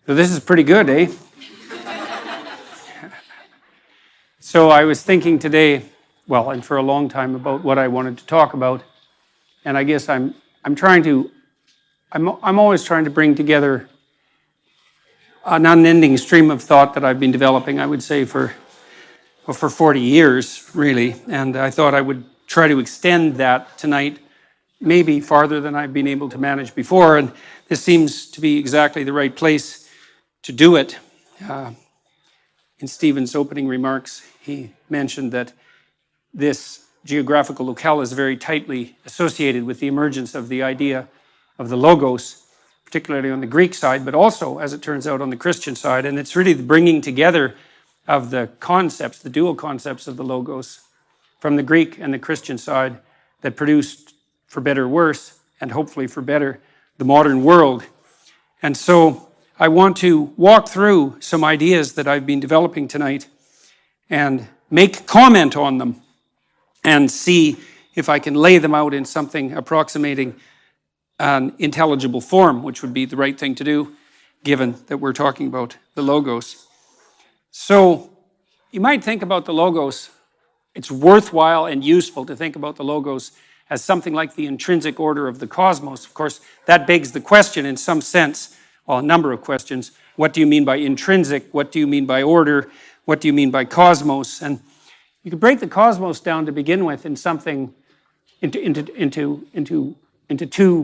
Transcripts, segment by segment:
So this is pretty good, eh? So I was thinking today, well, and for a long time, about what I wanted to talk about, and I guess I'm always trying to bring together an unending stream of thought that I've been developing, I would say, for 40 years, really. And I thought I would try to extend that tonight, maybe farther than I've been able to manage before. And this seems to be exactly the right place to do it. In Stephen's opening remarks, he mentioned that this geographical locale is very tightly associated with the emergence of the idea of the logos, particularly on the Greek side, but also, as it turns out, on the Christian side. And it's really the bringing together of the concepts, the dual concepts of the logos, from the Greek and the Christian side that produced, for better or worse, and hopefully for better, the modern world. And so I want to walk through some ideas that I've been developing tonight and make comment on them and see if I can lay them out in something approximating an intelligible form, which would be the right thing to do, given that we're talking about the logos. So you might think about the logos. It's worthwhile and useful to think about the logos as something like the intrinsic order of the cosmos. Of course, that begs the question in some sense, well, a number of questions. What do you mean by intrinsic? What do you mean by order? What do you mean by cosmos? And you could break the cosmos down to begin with in something into two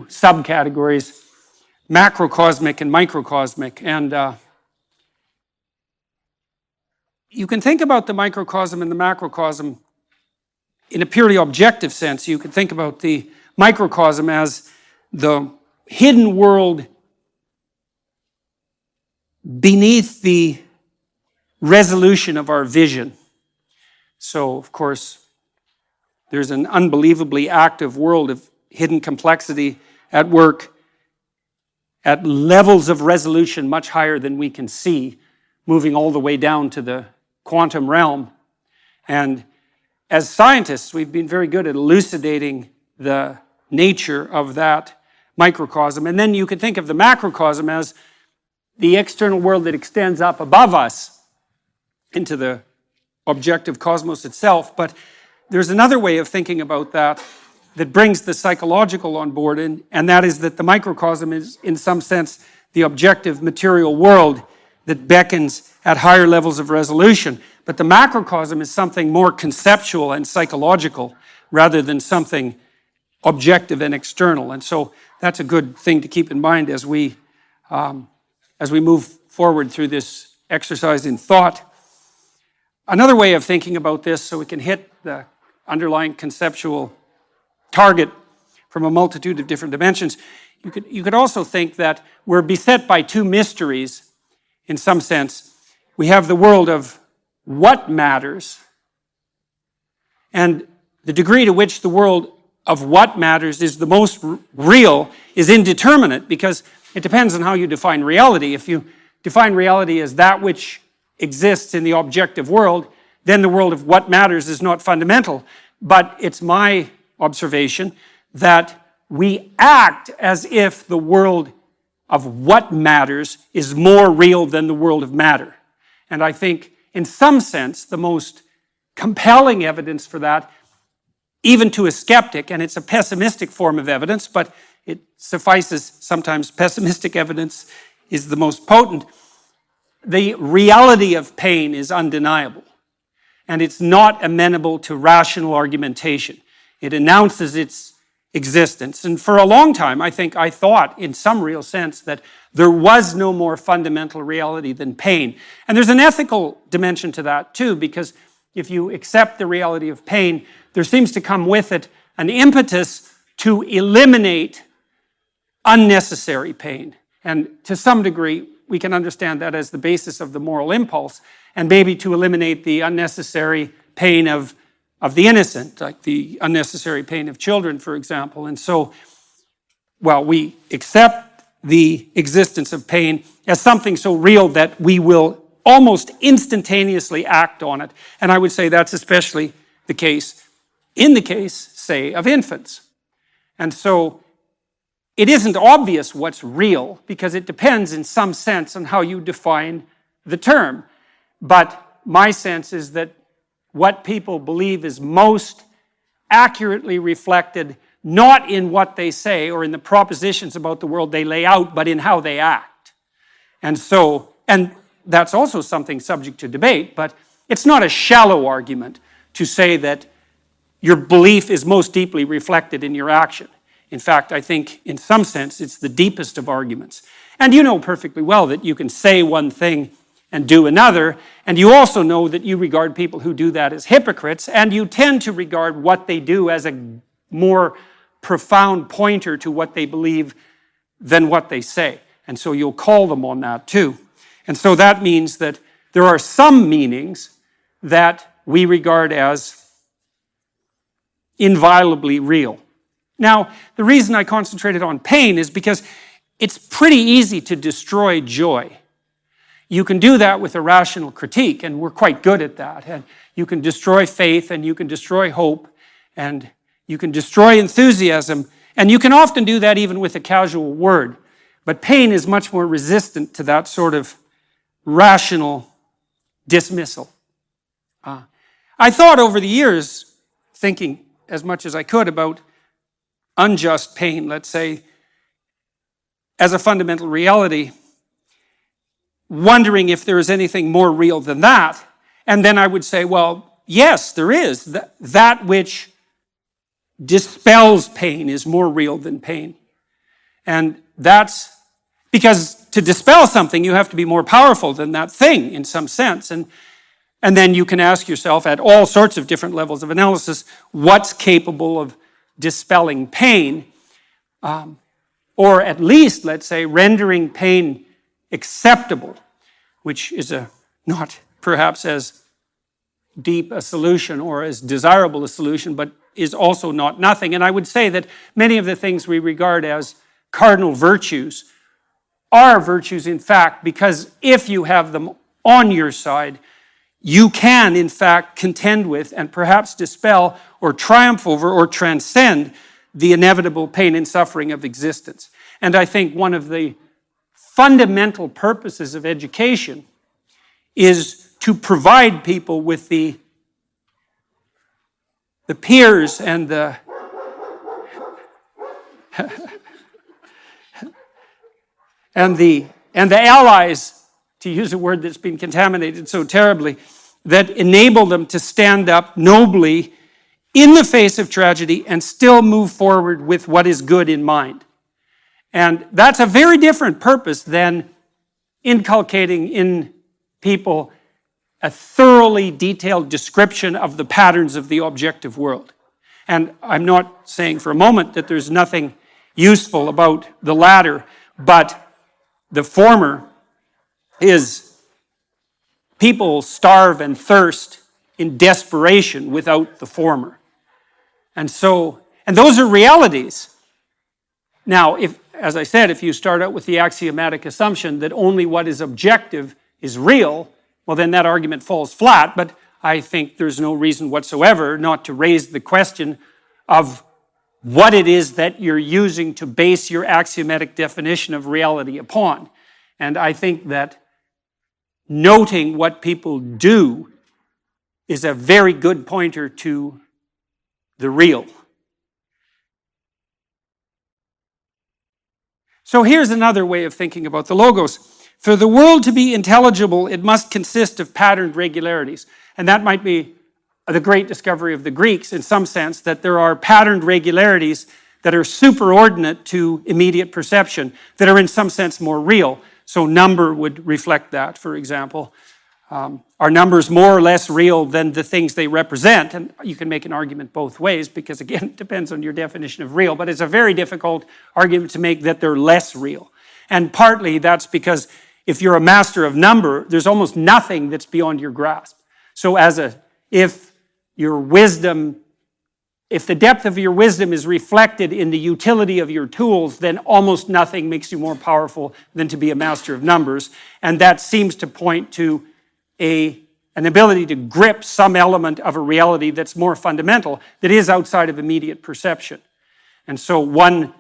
subcategories, macrocosmic and microcosmic. And you can think about the microcosm and the macrocosm in a purely objective sense. You could think about the microcosm as the hidden world beneath the resolution of our vision. So, of course, there's an unbelievably active world of hidden complexity at work at levels of resolution much higher than we can see, moving all the way down to the quantum realm. And as scientists, we've been very good at elucidating the nature of that microcosm. And then you could think of the macrocosm as the external world that extends up above us into the objective cosmos itself. But there's another way of thinking about that that brings the psychological on board, and that is that the microcosm is, in some sense, the objective material world that beckons at higher levels of resolution. But the macrocosm is something more conceptual and psychological rather than something objective and external. And so that's a good thing to keep in mind as we move forward through this exercise in thought. Another way of thinking about this, so we can hit the underlying conceptual target from a multitude of different dimensions, you could also think that we're beset by two mysteries in some sense. We have the world of what matters, and the degree to which the world of what matters is the most real is indeterminate, because it depends on how you define reality. If you define reality as that which exists in the objective world, then the world of what matters is not fundamental. But it's my observation that we act as if the world of what matters is more real than the world of matter. And I think, in some sense, the most compelling evidence for that, even to a skeptic, and it's a pessimistic form of evidence, but it suffices, sometimes pessimistic evidence is the most potent. The reality of pain is undeniable, and it's not amenable to rational argumentation. It announces its existence. And for a long time, I thought, in some real sense, that there was no more fundamental reality than pain. And there's an ethical dimension to that, too, because if you accept the reality of pain, there seems to come with it an impetus to eliminate unnecessary pain. And to some degree, we can understand that as the basis of the moral impulse, and maybe to eliminate the unnecessary pain of the innocent, like the unnecessary pain of children, for example. And so, well, we accept the existence of pain as something so real that we will almost instantaneously act on it. And I would say that's especially the case in the case, say, of infants. And so it isn't obvious what's real because it depends in some sense on how you define the term. But my sense is that what people believe is most accurately reflected not in what they say or in the propositions about the world they lay out, but in how they act. And that's also something subject to debate, but it's not a shallow argument to say that your belief is most deeply reflected in your action. In fact, I think in some sense it's the deepest of arguments. And you know perfectly well that you can say one thing and do another, and you also know that you regard people who do that as hypocrites, and you tend to regard what they do as a more profound pointer to what they believe than what they say. And so you'll call them on that too. And so that means that there are some meanings that we regard as inviolably real. Now, the reason I concentrated on pain is because it's pretty easy to destroy joy. You can do that with a rational critique, and we're quite good at that. And you can destroy faith, and you can destroy hope, and you can destroy enthusiasm, and you can often do that even with a casual word. But pain is much more resistant to that sort of rational dismissal. I thought over the years, thinking as much as I could about unjust pain, let's say, as a fundamental reality, wondering if there is anything more real than that. And then I would say, well, yes, there is. That which dispels pain is more real than pain. And that's because to dispel something, you have to be more powerful than that thing in some sense. And then you can ask yourself at all sorts of different levels of analysis, what's capable of dispelling pain? Or at least, let's say, rendering pain acceptable, which is not perhaps as deep a solution or as desirable a solution, but is also not nothing. And I would say that many of the things we regard as cardinal virtues are virtues, in fact, because if you have them on your side, you can, in fact, contend with and perhaps dispel or triumph over or transcend the inevitable pain and suffering of existence. And I think one of the fundamental purposes of education is to provide people with the peers and the and the allies, to use a word that's been contaminated so terribly, that enable them to stand up nobly in the face of tragedy and still move forward with what is good in mind. And that's a very different purpose than inculcating in people a thoroughly detailed description of the patterns of the objective world. And I'm not saying for a moment that there's nothing useful about the latter, but the former is people starve and thirst in desperation without the former. And those are realities. Now, as I said, if you start out with the axiomatic assumption that only what is objective is real, well, then that argument falls flat, but I think there's no reason whatsoever not to raise the question of what it is that you're using to base your axiomatic definition of reality upon. And I think that noting what people do is a very good pointer to the real. So here's another way of thinking about the logos. For the world to be intelligible, it must consist of patterned regularities. And that might be the great discovery of the Greeks in some sense, that there are patterned regularities that are superordinate to immediate perception, that are in some sense more real. So number would reflect that, for example. Are numbers more or less real than the things they represent? And you can make an argument both ways because, again, it depends on your definition of real, but it's a very difficult argument to make that they're less real. And partly that's because if you're a master of number, there's almost nothing that's beyond your grasp. So if the depth of your wisdom is reflected in the utility of your tools, then almost nothing makes you more powerful than to be a master of numbers. And that seems to point to an ability to grip some element of a reality that's more fundamental, that is outside of immediate perception. And so one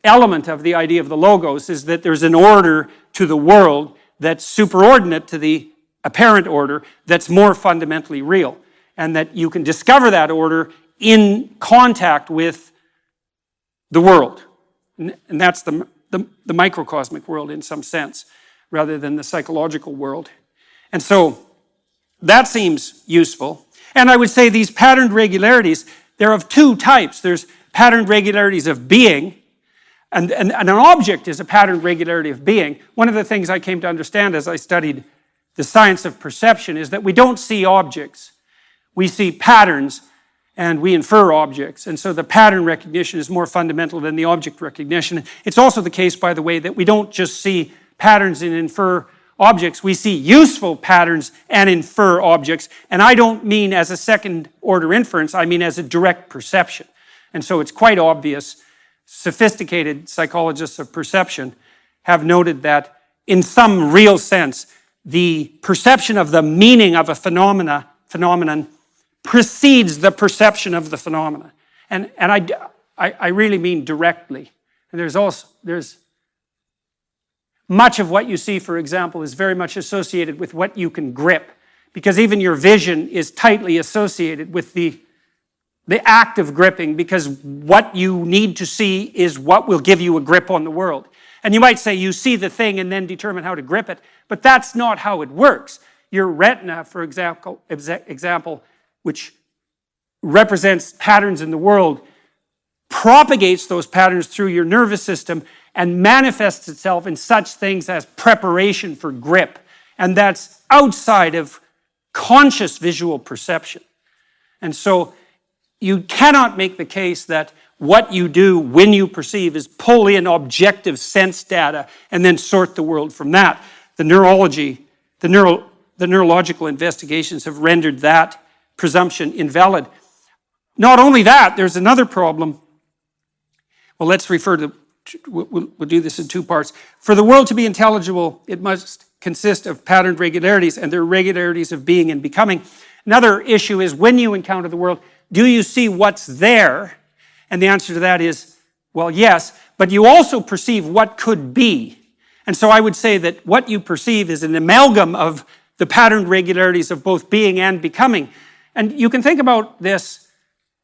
element of the idea of the logos is that there's an order to the world that's superordinate to the apparent order that's more fundamentally real, and that you can discover that order in contact with the world. And that's the microcosmic world in some sense, rather than the psychological world. And so that seems useful. And I would say these patterned regularities, they're of two types. There's patterned regularities of being, and an object is a patterned regularity of being. One of the things I came to understand as I studied the science of perception is that we don't see objects. We see patterns, and we infer objects. And so the pattern recognition is more fundamental than the object recognition. It's also the case, by the way, that we don't just see patterns and infer objects. We see useful patterns and infer objects. And I don't mean as a second order inference, I mean as a direct perception. And so it's quite obvious. Sophisticated psychologists of perception have noted that in some real sense, the perception of the meaning of a phenomenon precedes the perception of the phenomena. And I really mean directly. And there's much of what you see, for example, is very much associated with what you can grip, because even your vision is tightly associated with the act of gripping, because what you need to see is what will give you a grip on the world. And you might say you see the thing and then determine how to grip it, but that's not how it works. Your retina, for example, which represents patterns in the world, propagates those patterns through your nervous system and manifests itself in such things as preparation for grip. And that's outside of conscious visual perception. And so you cannot make the case that what you do when you perceive is pull in objective sense data and then sort the world from that. The neurological investigations have rendered that presumption invalid. Not only that, there's another problem. Well, let's refer to, we'll do this in two parts. For the world to be intelligible, it must consist of patterned regularities, and they're regularities of being and becoming. Another issue is when you encounter the world, do you see what's there? And the answer to that is, well, yes, but you also perceive what could be. And so I would say that what you perceive is an amalgam of the patterned regularities of both being and becoming. And you can think about this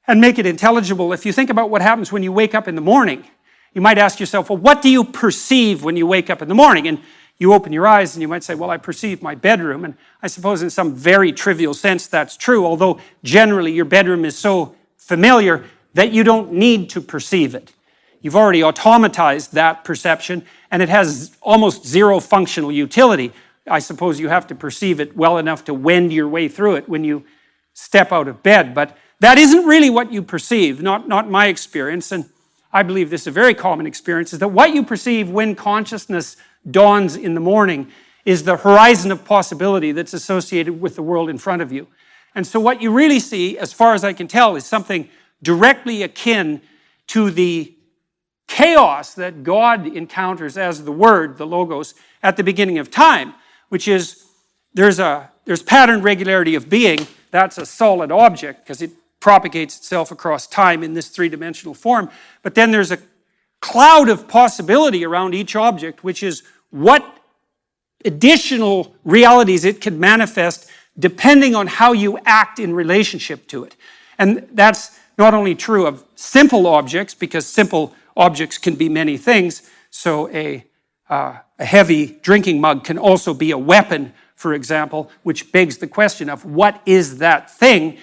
and make it intelligible. If you think about what happens when you wake up in the morning, you might ask yourself, well, what do you perceive when you wake up in the morning? And you open your eyes and you might say, well, I perceive my bedroom. And I suppose in some very trivial sense that's true, although generally your bedroom is so familiar that you don't need to perceive it. You've already automatized that perception, and it has almost zero functional utility. I suppose you have to perceive it well enough to wend your way through it when you step out of bed. But that isn't really what you perceive, not my experience, and I believe this is a very common experience, is that what you perceive when consciousness dawns in the morning is the horizon of possibility that's associated with the world in front of you. And so what you really see, as far as I can tell, is something directly akin to the chaos that God encounters as the Word, the Logos, at the beginning of time, which is there's pattern regularity of being. That's a solid object because it propagates itself across time in this three-dimensional form. But then there's a cloud of possibility around each object, which is what additional realities it can manifest depending on how you act in relationship to it. And that's not only true of simple objects, because simple objects can be many things. So a heavy drinking mug can also be a weapon, for example, which begs the question of what is that thing?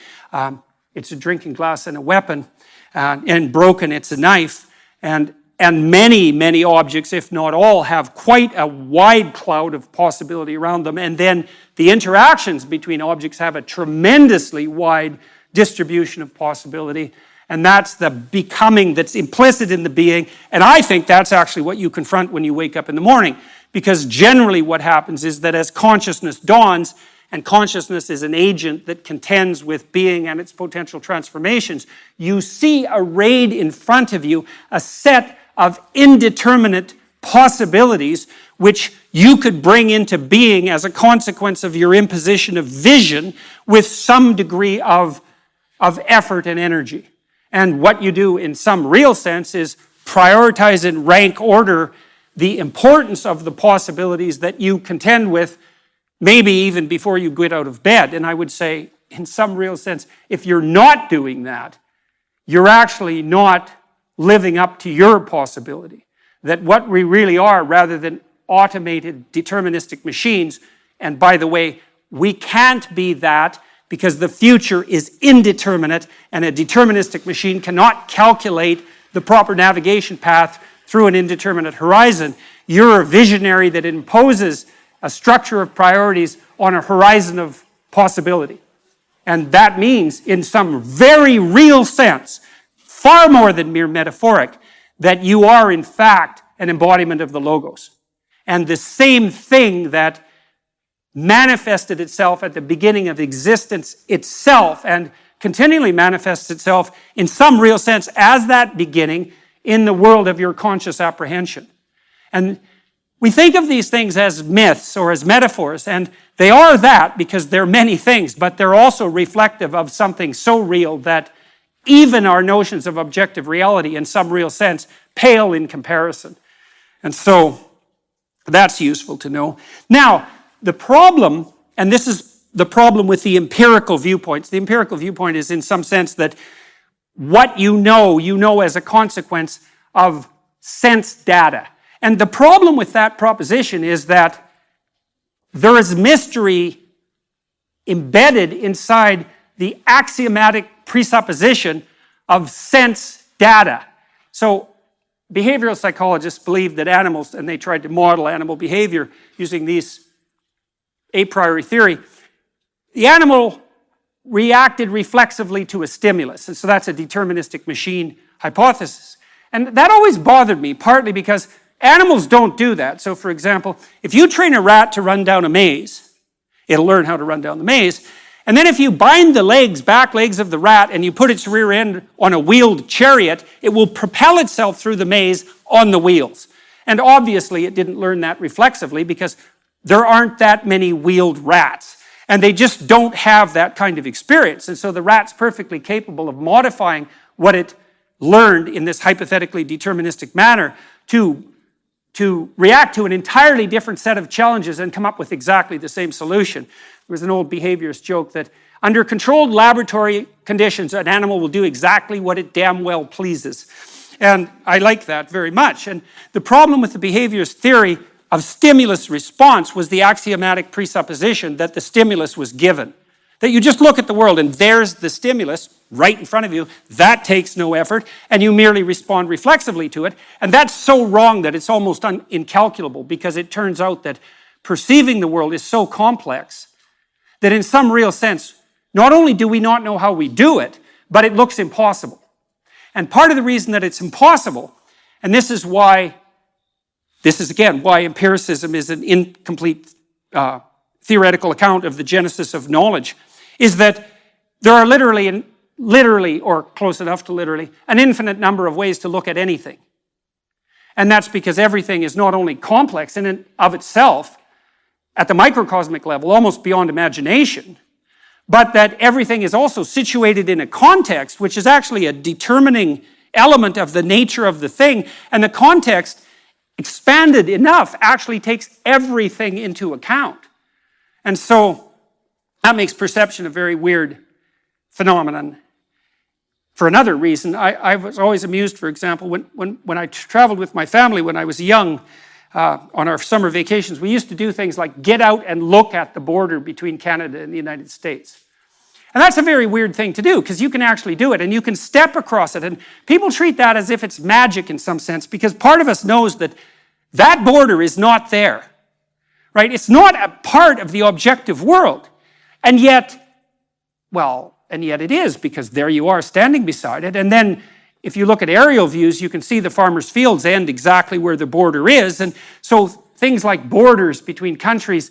It's a drinking glass and a weapon, and broken, it's a knife. And many, many objects, if not all, have quite a wide cloud of possibility around them. And then the interactions between objects have a tremendously wide distribution of possibility. And that's the becoming that's implicit in the being. And I think that's actually what you confront when you wake up in the morning. Because generally what happens is that as consciousness dawns, and consciousness is an agent that contends with being and its potential transformations, you see arrayed in front of you a set of indeterminate possibilities which you could bring into being as a consequence of your imposition of vision with some degree of effort and energy. And what you do in some real sense is prioritize and rank order the importance of the possibilities that you contend with, maybe even before you get out of bed. And I would say, in some real sense, if you're not doing that, you're actually not living up to your possibility. That what we really are, rather than automated deterministic machines, and by the way, we can't be that because the future is indeterminate and a deterministic machine cannot calculate the proper navigation path through an indeterminate horizon. You're a visionary that imposes a structure of priorities on a horizon of possibility. And that means, in some very real sense, far more than mere metaphoric, that you are in fact an embodiment of the Logos. And the same thing that manifested itself at the beginning of existence itself and continually manifests itself in some real sense as that beginning in the world of your conscious apprehension. And we think of these things as myths or as metaphors, and they are that because they're many things, but they're also reflective of something so real that even our notions of objective reality in some real sense pale in comparison. And so that's useful to know. Now, the problem, and this is the problem with the empirical viewpoints. The empirical viewpoint is in some sense that what you know as a consequence of sense data. And the problem with that proposition is that there is mystery embedded inside the axiomatic presupposition of sense data. So behavioral psychologists believe that animals, and they tried to model animal behavior using these a priori theory, the animal reacted reflexively to a stimulus. And so that's a deterministic machine hypothesis. And that always bothered me, partly because animals don't do that. So for example, if you train a rat to run down a maze, it'll learn how to run down the maze. And then if you bind the back legs of the rat and you put its rear end on a wheeled chariot, it will propel itself through the maze on the wheels. And obviously it didn't learn that reflexively because there aren't that many wheeled rats. And they just don't have that kind of experience. And so the rat's perfectly capable of modifying what it learned in this hypothetically deterministic manner to react to an entirely different set of challenges and come up with exactly the same solution. There was an old behaviorist joke that under controlled laboratory conditions, an animal will do exactly what it damn well pleases. And I like that very much. And the problem with the behaviorist theory of stimulus response was the axiomatic presupposition that the stimulus was given. That you just look at the world and there's the stimulus right in front of you. That takes no effort and you merely respond reflexively to it. And that's so wrong that it's almost incalculable, because it turns out that perceiving the world is so complex that in some real sense, not only do we not know how we do it, but it looks impossible. And part of the reason that it's impossible, and this is again why empiricism is an incomplete theoretical account of the genesis of knowledge, is that there are literally, or close enough to literally, an infinite number of ways to look at anything. And that's because everything is not only complex in and of itself, at the microcosmic level, almost beyond imagination, but that everything is also situated in a context, which is actually a determining element of the nature of the thing, and the context, expanded enough, actually takes everything into account. And so that makes perception a very weird phenomenon. For another reason, I was always amused, for example, when I traveled with my family when I was young, on our summer vacations, we used to do things like get out and look at the border between Canada and the United States. And that's a very weird thing to do, because you can actually do it and you can step across it. And people treat that as if it's magic in some sense, because part of us knows that that border is not there, right? It's not a part of the objective world. And yet it is, because there you are standing beside it. And then if you look at aerial views, you can see the farmers' fields end exactly where the border is. And so things like borders between countries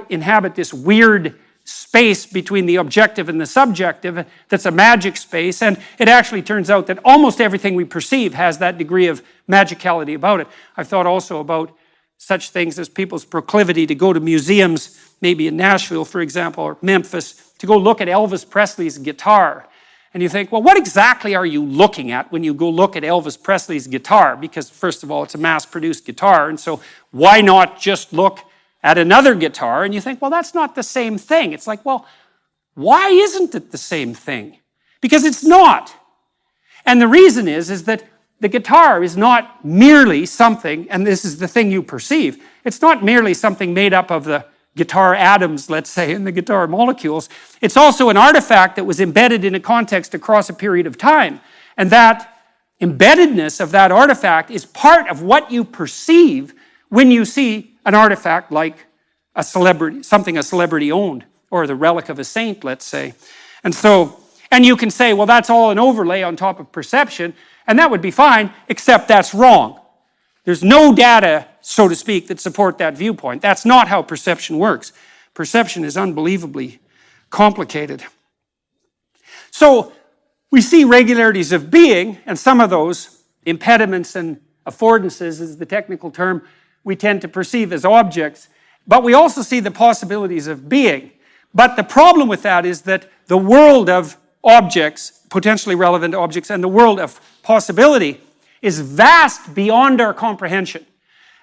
inhabit this weird space between the objective and the subjective that's a magic space. And it actually turns out that almost everything we perceive has that degree of magicality about it. I've thought also about such things as people's proclivity to go to museums, maybe in Nashville, for example, or Memphis, to go look at Elvis Presley's guitar. And you think, well, what exactly are you looking at when you go look at Elvis Presley's guitar? Because first of all, it's a mass-produced guitar, and so why not just look at another guitar? And you think, well, that's not the same thing. It's like, well, why isn't it the same thing? Because it's not. And the reason is that the guitar is not merely something, and this is the thing you perceive, it's not merely something made up of the guitar atoms, let's say, and the guitar molecules. It's also an artifact that was embedded in a context across a period of time. And that embeddedness of that artifact is part of what you perceive when you see an artifact like a celebrity, something a celebrity owned, or the relic of a saint, let's say. And you can say, well, that's all an overlay on top of perception, and that would be fine, except that's wrong. There's no data, so to speak, that support that viewpoint. That's not how perception works. Perception is unbelievably complicated. So we see regularities of being, and some of those, impediments and affordances is the technical term, we tend to perceive as objects, but we also see the possibilities of being. But the problem with that is that the world of objects, potentially relevant objects, and the world of possibility is vast beyond our comprehension.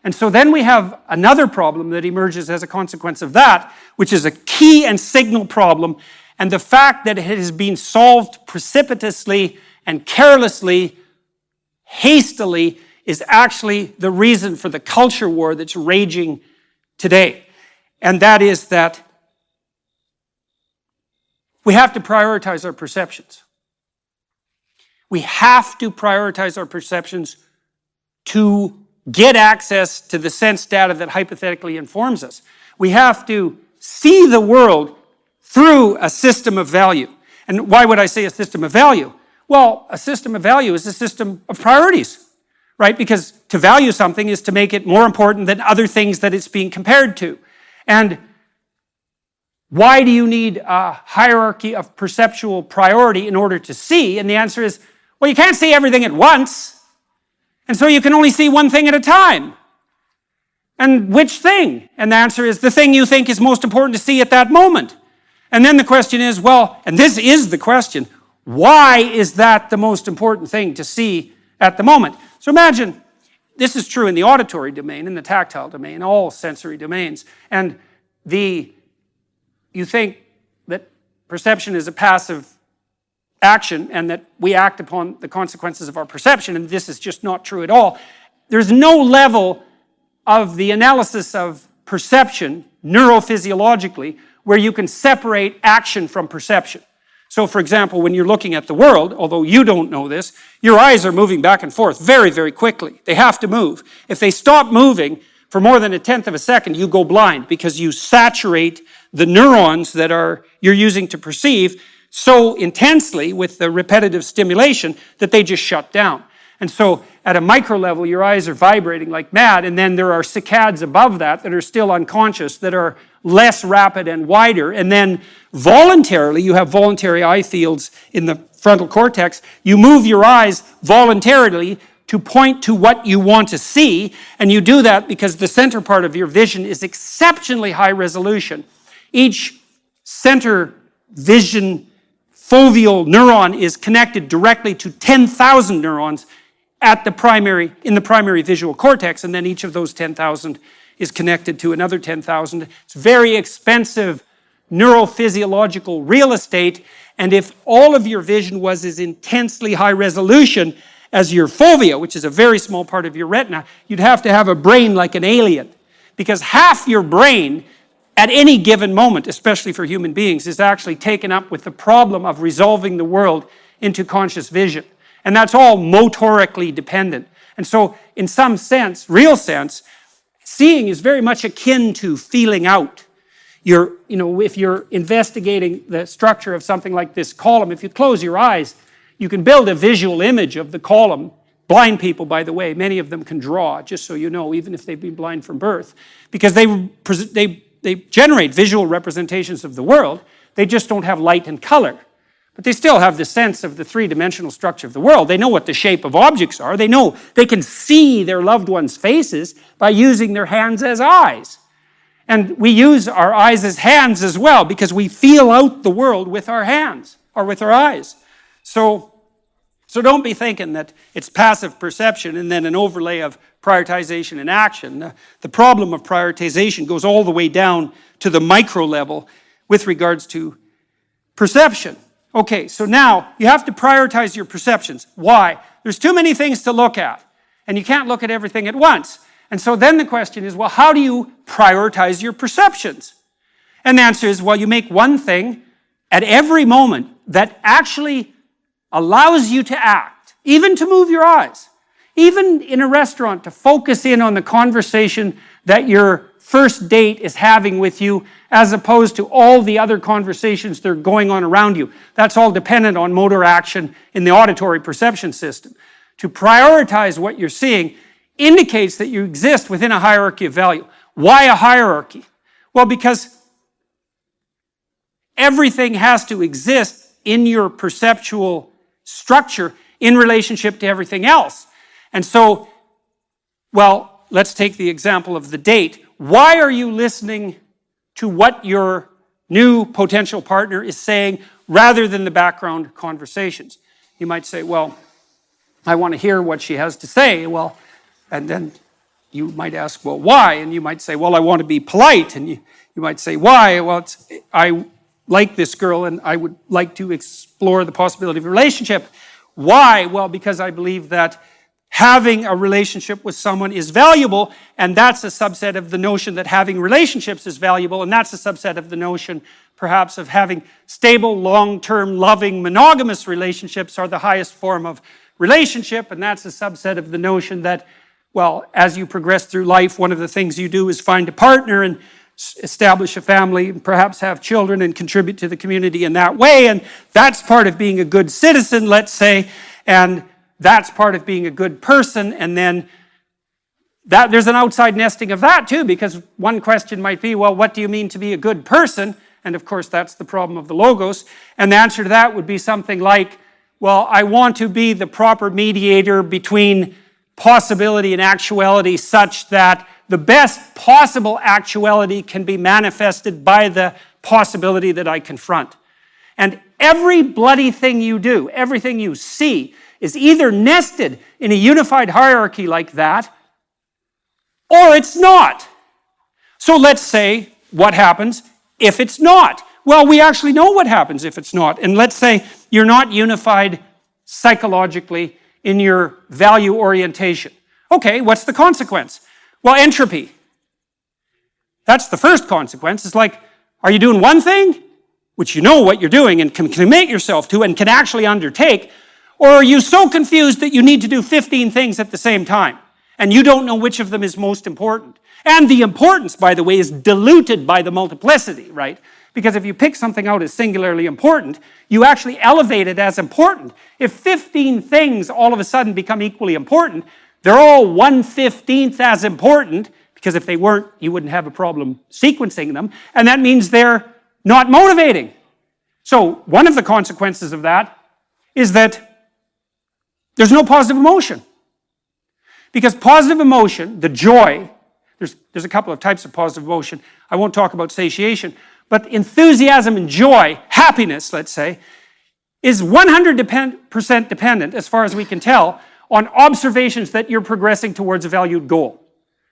And so then we have another problem that emerges as a consequence of that, which is a key and signal problem, and the fact that it has been solved precipitously and carelessly, hastily, is actually the reason for the culture war that's raging today. And that is that we have to prioritize our perceptions. We have to prioritize our perceptions to get access to the sense data that hypothetically informs us. We have to see the world through a system of value. And why would I say a system of value? Well, a system of value is a system of priorities, right? Because to value something is to make it more important than other things that it's being compared to. And why do you need a hierarchy of perceptual priority in order to see? And the answer is, well, you can't see everything at once. And so you can only see one thing at a time. And which thing? And the answer is the thing you think is most important to see at that moment. And then the question is, well, and this is the question, why is that the most important thing to see at the moment? So imagine, this is true in the auditory domain, in the tactile domain, all sensory domains. And you think that perception is a passive action and that we act upon the consequences of our perception, and this is just not true at all. There's no level of the analysis of perception neurophysiologically where you can separate action from perception. So for example, when you're looking at the world, although you don't know this, your eyes are moving back and forth very, very quickly. They have to move. If they stop moving for more than 1/10 of a second, you go blind because you saturate the neurons that you're using to perceive so intensely with the repetitive stimulation that they just shut down. And so at a micro level, your eyes are vibrating like mad, and then there are saccades above that are still unconscious, that are less rapid and wider. And then voluntarily, you have voluntary eye fields in the frontal cortex. You move your eyes voluntarily to point to what you want to see, and you do that because the center part of your vision is exceptionally high resolution. Each center vision foveal neuron is connected directly to 10,000 neurons in the primary visual cortex, and then each of those 10,000 is connected to another 10,000. It's very expensive neurophysiological real estate, and if all of your vision was as intensely high resolution as your fovea, which is a very small part of your retina, you'd have to have a brain like an alien, because half your brain at any given moment, especially for human beings, is actually taken up with the problem of resolving the world into conscious vision. And that's all motorically dependent. And so, in some sense, real sense, seeing is very much akin to feeling out. If you're investigating the structure of something like this column, if you close your eyes, you can build a visual image of the column. Blind people, by the way, many of them can draw, just so you know, even if they've been blind from birth, because they generate visual representations of the world. They just don't have light and color. But they still have the sense of the three-dimensional structure of the world. They know what the shape of objects are. They know they can see their loved ones' faces by using their hands as eyes. And we use our eyes as hands as well because we feel out the world with our hands or with our eyes. So don't be thinking that it's passive perception and then an overlay of prioritization and action. The problem of prioritization goes all the way down to the micro level with regards to perception. Okay, so now you have to prioritize your perceptions. Why? There's too many things to look at, and you can't look at everything at once. And so then the question is, well, how do you prioritize your perceptions? And the answer is, well, you make one thing at every moment that actually allows you to act, even to move your eyes, even in a restaurant to focus in on the conversation that your first date is having with you, as opposed to all the other conversations that are going on around you. That's all dependent on motor action in the auditory perception system. To prioritize what you're seeing indicates that you exist within a hierarchy of value. Why a hierarchy? Well, because everything has to exist in your perceptual structure in relationship to everything else. And so, well, let's take the example of the date. Why are you listening to what your new potential partner is saying rather than the background conversations? You might say, well, I want to hear what she has to say. Well, and then you might ask, well, why? And you might say, well, I want to be polite. And you might say, why? Well, I like this girl and I would like to explore the possibility of a relationship. Why? Well, because I believe that having a relationship with someone is valuable, and that's a subset of the notion that having relationships is valuable, and that's a subset of the notion, perhaps, of having stable, long-term, loving, monogamous relationships are the highest form of relationship, and that's a subset of the notion that, well, as you progress through life, one of the things you do is find a partner and establish a family and perhaps have children and contribute to the community in that way, and that's part of being a good citizen, let's say, and that's part of being a good person. And then there's an outside nesting of that too, because one question might be, well, what do you mean to be a good person? And of course, that's the problem of the logos. And the answer to that would be something like, well, I want to be the proper mediator between possibility and actuality such that the best possible actuality can be manifested by the possibility that I confront. And every bloody thing you do, everything you see, is either nested in a unified hierarchy like that, or it's not. So let's say, what happens if it's not? Well, we actually know what happens if it's not. And let's say you're not unified psychologically in your value orientation. Okay, what's the consequence? Well, entropy. That's the first consequence. It's like, are you doing one thing, which you know what you're doing and can commit yourself to and can actually undertake, or are you so confused that you need to do 15 things at the same time, and you don't know which of them is most important? And the importance, by the way, is diluted by the multiplicity, right? Because if you pick something out as singularly important, you actually elevate it as important. If 15 things all of a sudden become equally important, they're all 1/15th as important, because if they weren't, you wouldn't have a problem sequencing them, and that means they're not motivating. So one of the consequences of that is that there's no positive emotion. Because positive emotion, the joy, there's a couple of types of positive emotion. I won't talk about satiation, but enthusiasm and joy, happiness, let's say, is 100% dependent, as far as we can tell, on observations that you're progressing towards a valued goal.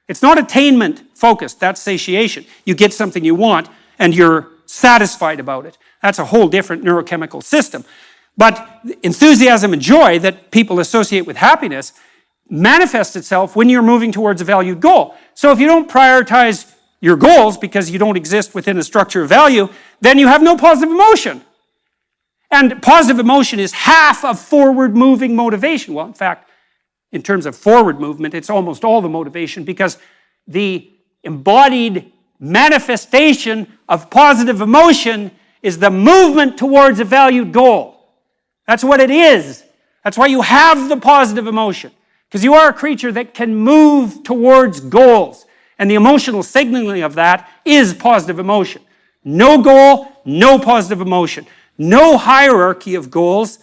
It's not attainment focused, that's satiation. You get something you want and you're satisfied about it. That's a whole different neurochemical system. But enthusiasm and joy that people associate with happiness manifests itself when you're moving towards a valued goal. So if you don't prioritize your goals because you don't exist within a structure of value, then you have no positive emotion. And positive emotion is half of forward-moving motivation. Well, in fact, in terms of forward movement, it's almost all the motivation, because the embodied manifestation of positive emotion is the movement towards a valued goal. That's what it is. That's why you have the positive emotion, because you are a creature that can move towards goals. And the emotional signaling of that is positive emotion. No goal, no positive emotion. No hierarchy of goals,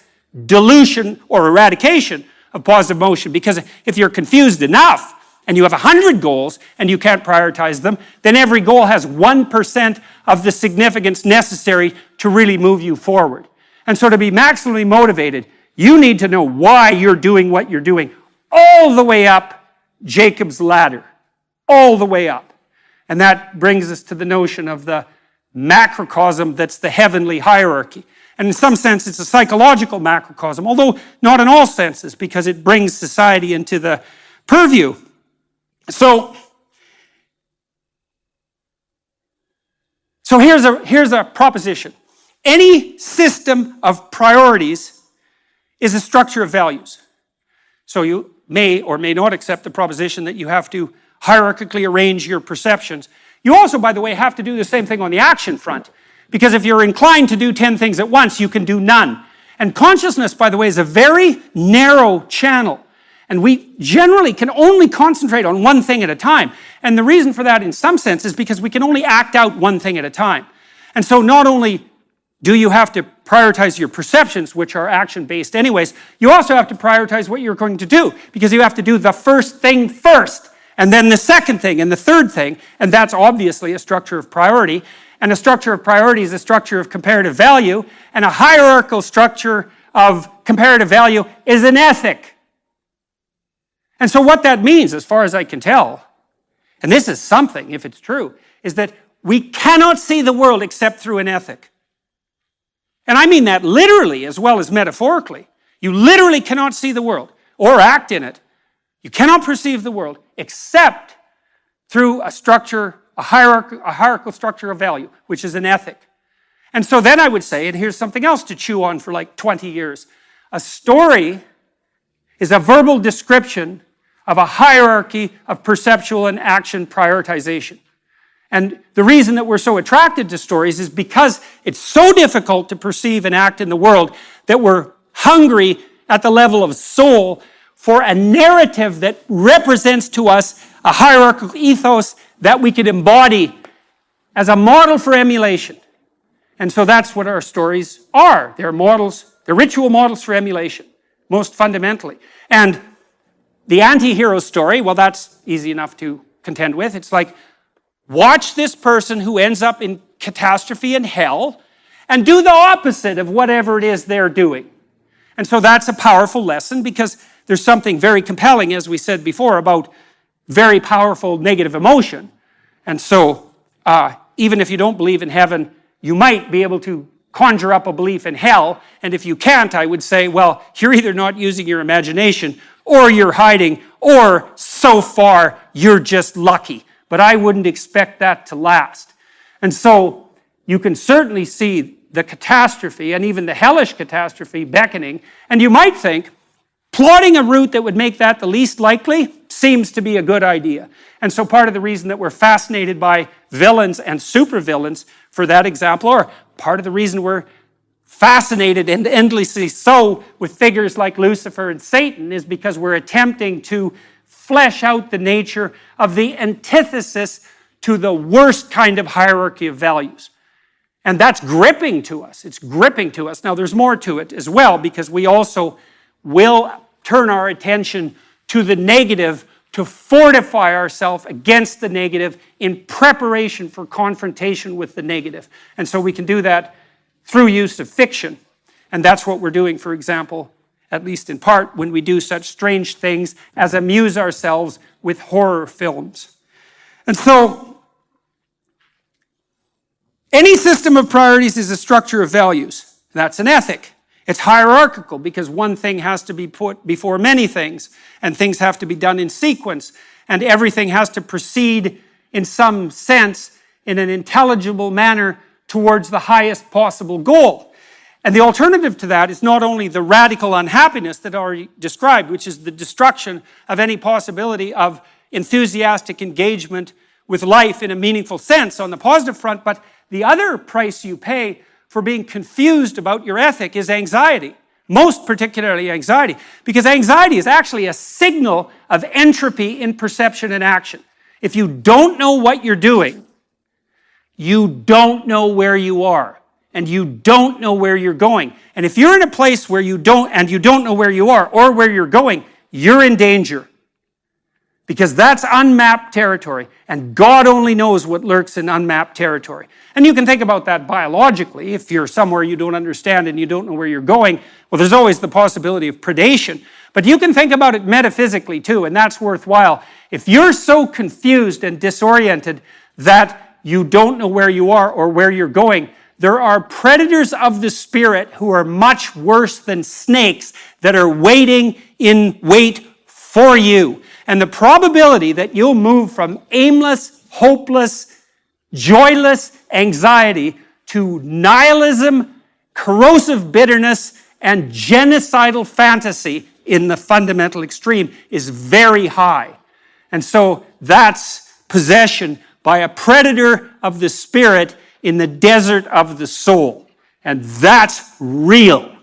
dilution or eradication of positive emotion. Because if you're confused enough and you have 100 goals and you can't prioritize them, then every goal has 1% of the significance necessary to really move you forward. And so to be maximally motivated, you need to know why you're doing what you're doing, all the way up Jacob's ladder, all the way up. And that brings us to the notion of the macrocosm that's the heavenly hierarchy. And in some sense, it's a psychological macrocosm, although not in all senses, because it brings society into the purview. So here's a proposition. Any system of priorities is a structure of values. So you may or may not accept the proposition that you have to hierarchically arrange your perceptions. You also, by the way, have to do the same thing on the action front. Because if you're inclined to do 10 things at once, you can do none. And consciousness, by the way, is a very narrow channel. And we generally can only concentrate on one thing at a time. And the reason for that, in some sense, is because we can only act out one thing at a time. And so not only do you have to prioritize your perceptions, which are action-based anyways, you also have to prioritize what you're going to do, because you have to do the first thing first, and then the second thing, and the third thing, and that's obviously a structure of priority. And a structure of priority is a structure of comparative value, and a hierarchical structure of comparative value is an ethic. And so what that means, as far as I can tell, and this is something, if it's true, is that we cannot see the world except through an ethic. And I mean that literally as well as metaphorically. You literally cannot see the world or act in it. You cannot perceive the world except through a structure, a hierarchical structure of value, which is an ethic. And so then I would say, and here's something else to chew on for like 20 years, a story is a verbal description of a hierarchy of perceptual and action prioritization. And the reason that we're so attracted to stories is because it's so difficult to perceive and act in the world that we're hungry at the level of soul for a narrative that represents to us a hierarchical ethos that we could embody as a model for emulation. And so that's what our stories are. They're models, they're ritual models for emulation, most fundamentally. And the anti-hero story, well, that's easy enough to contend with. It's like, watch this person who ends up in catastrophe and hell and do the opposite of whatever it is they're doing. And so that's a powerful lesson, because there's something very compelling, as we said before, about very powerful negative emotion. And so even if you don't believe in heaven, you might be able to conjure up a belief in hell. And if you can't, I would say, well, you're either not using your imagination, or you're hiding, or so far you're just lucky. But I wouldn't expect that to last. And so you can certainly see the catastrophe, and even the hellish catastrophe, beckoning. And you might think, plotting a route that would make that the least likely seems to be a good idea. And so part of the reason that we're fascinated by villains and supervillains, for that example, or part of the reason we're fascinated, and endlessly so, with figures like Lucifer and Satan, is because we're attempting to flesh out the nature of the antithesis to the worst kind of hierarchy of values. And that's gripping to us. It's gripping to us. Now, there's more to it as well, because we also will turn our attention to the negative to fortify ourselves against the negative in preparation for confrontation with the negative. And so we can do that through use of fiction. And that's what we're doing, for example, at least in part, when we do such strange things as amuse ourselves with horror films. And so, any system of priorities is a structure of values. That's an ethic. It's hierarchical, because one thing has to be put before many things, and things have to be done in sequence, and everything has to proceed in some sense in an intelligible manner towards the highest possible goal. And the alternative to that is not only the radical unhappiness that I already described, which is the destruction of any possibility of enthusiastic engagement with life in a meaningful sense on the positive front, but the other price you pay for being confused about your ethic is anxiety, most particularly anxiety, because anxiety is actually a signal of entropy in perception and action. If you don't know what you're doing, you don't know where you are, and you don't know where you're going. And if you're in a place where you don't know where you are or where you're going, you're in danger. because that's unmapped territory, and God only knows what lurks in unmapped territory. And you can think about that biologically. If you're somewhere you don't understand and you don't know where you're going, well, there's always the possibility of predation. But you can think about it metaphysically too, and that's worthwhile. If you're so confused and disoriented that you don't know where you are or where you're going, there are predators of the spirit who are much worse than snakes that are waiting in wait for you. And the probability that you'll move from aimless, hopeless, joyless anxiety to nihilism, corrosive bitterness, and genocidal fantasy in the fundamental extreme is very high. And so that's possession by a predator of the spirit in the desert of the soul. And that's real.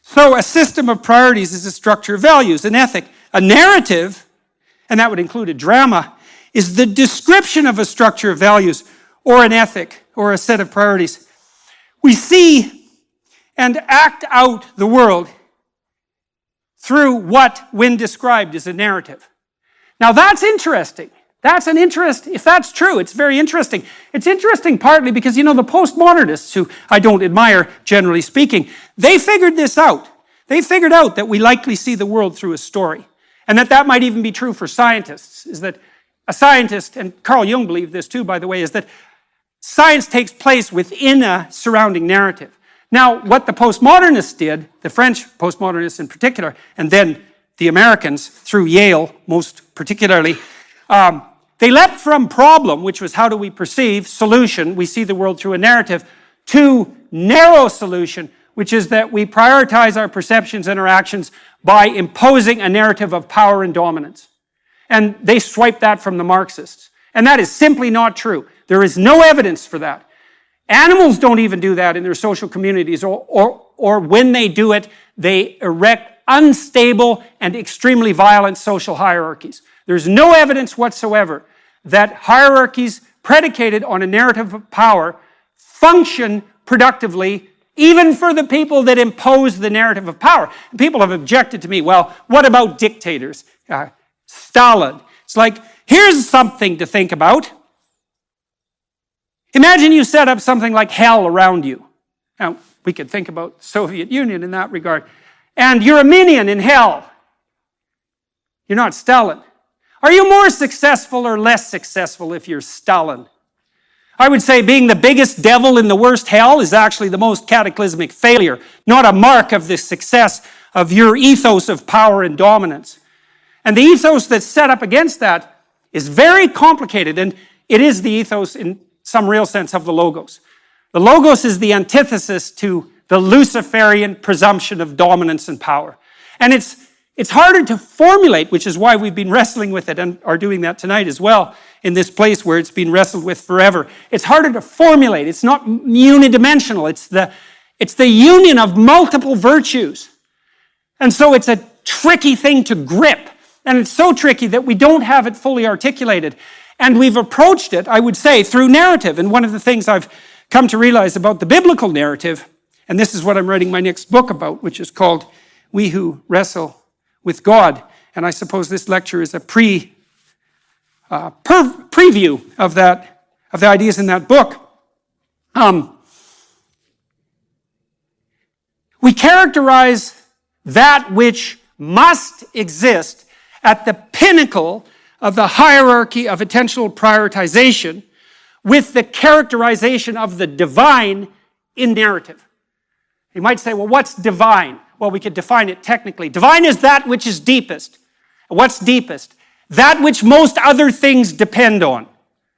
So a system of priorities is a structure of values, an ethic. A narrative, and that would include a drama, is the description of a structure of values or an ethic or a set of priorities. We see and act out the world through what, when described, is a narrative. Now that's interesting. That's an interest, if that's true, it's very interesting. It's interesting partly because, the postmodernists, who I don't admire, generally speaking, they figured this out. They figured out that we likely see the world through a story. And that might even be true for scientists, is that a scientist, and Carl Jung believed this too, by the way, is that science takes place within a surrounding narrative. Now, what the postmodernists did, the French postmodernists in particular, and then the Americans through Yale most particularly, they leapt from problem, which was how do we perceive, solution, we see the world through a narrative, to narrow solution, which is that we prioritize our perceptions and our actions by imposing a narrative of power and dominance. And they swiped that from the Marxists. And that is simply not true. There is no evidence for that. Animals don't even do that in their social communities, or when they do it, they erect unstable and extremely violent social hierarchies. There's no evidence whatsoever that hierarchies predicated on a narrative of power function productively, even for the people that impose the narrative of power. And people have objected to me, well, what about dictators? Stalin. It's like, here's something to think about. Imagine you set up something like hell around you. Now, we could think about the Soviet Union in that regard. And you're a minion in hell. You're not Stalin. Are you more successful or less successful if you're Stalin? I would say being the biggest devil in the worst hell is actually the most cataclysmic failure, not a mark of the success of your ethos of power and dominance. And the ethos that's set up against that is very complicated, and it is the ethos in some real sense of the Logos. The Logos is the antithesis to the Luciferian presumption of dominance and power. And it's harder to formulate, which is why we've been wrestling with it and are doing that tonight as well in this place where it's been wrestled with forever. It's harder to formulate. It's not unidimensional. It's the union of multiple virtues. And so it's a tricky thing to grip. And it's so tricky that we don't have it fully articulated. And we've approached it, I would say, through narrative. And one of the things I've come to realize about the biblical narrative, and this is what I'm writing my next book about, which is called We Who Wrestle with God. And I suppose this lecture is a preview of the ideas in that book. We characterize that which must exist at the pinnacle of the hierarchy of attentional prioritization with the characterization of the divine in narrative. You might say, well, what's divine? Well, we could define it technically. Divine is that which is deepest. What's deepest? That which most other things depend on.